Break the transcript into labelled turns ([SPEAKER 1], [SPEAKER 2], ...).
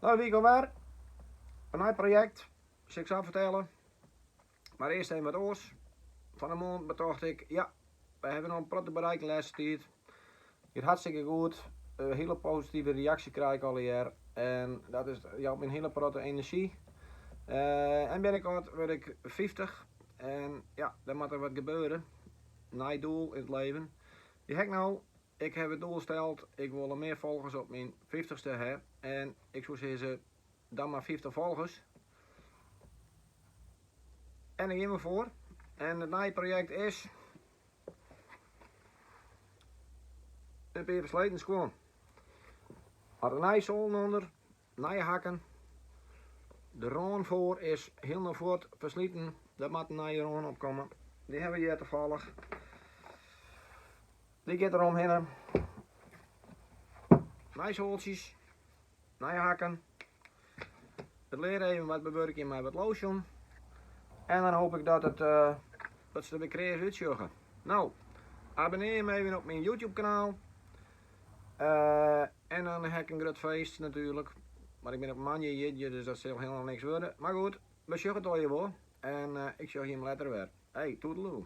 [SPEAKER 1] Nou, wie alweer? Een nieuw project, zal ik zo vertellen. Maar eerst even wat oors. Van de maand betocht ik, ja, we hebben al een prachtig bereikt de laatste tijd. Het hartstikke goed. Hele positieve reactie krijg ik al hier. En dat is ja, mijn hele grote energie. En binnenkort word ik 50. En ja, dan moet er wat gebeuren. Nieuw doel in het leven. Ik heb het doel gesteld, ik wil er meer volgers op mijn 50ste hebben. En ik zou zeggen, dan maar 50 volgers. En ik ga me voor. En het nieuwe project is een Peter Sletens gewoon. Had een nieuwe zolen onder, nieuwe hakken. De roon voor is heel naar voort versleten. Dat moet een nieuwe roon opkomen. Die hebben we hier toevallig. Die gaat eromheen. Nieuwe zooltjes. Nieuwe hakken. Het leren even wat bewerken met wat lotion. En dan hoop ik dat ze er weer creërs uitzoeken. Nou, abonneer je me even op mijn YouTube kanaal. En dan heb ik een groot feest natuurlijk. Maar ik ben op manje hier, dus dat zal helemaal niks worden. Maar goed, we zien het al je wel. En ik zie je hem later weer. Hey, toedeloe.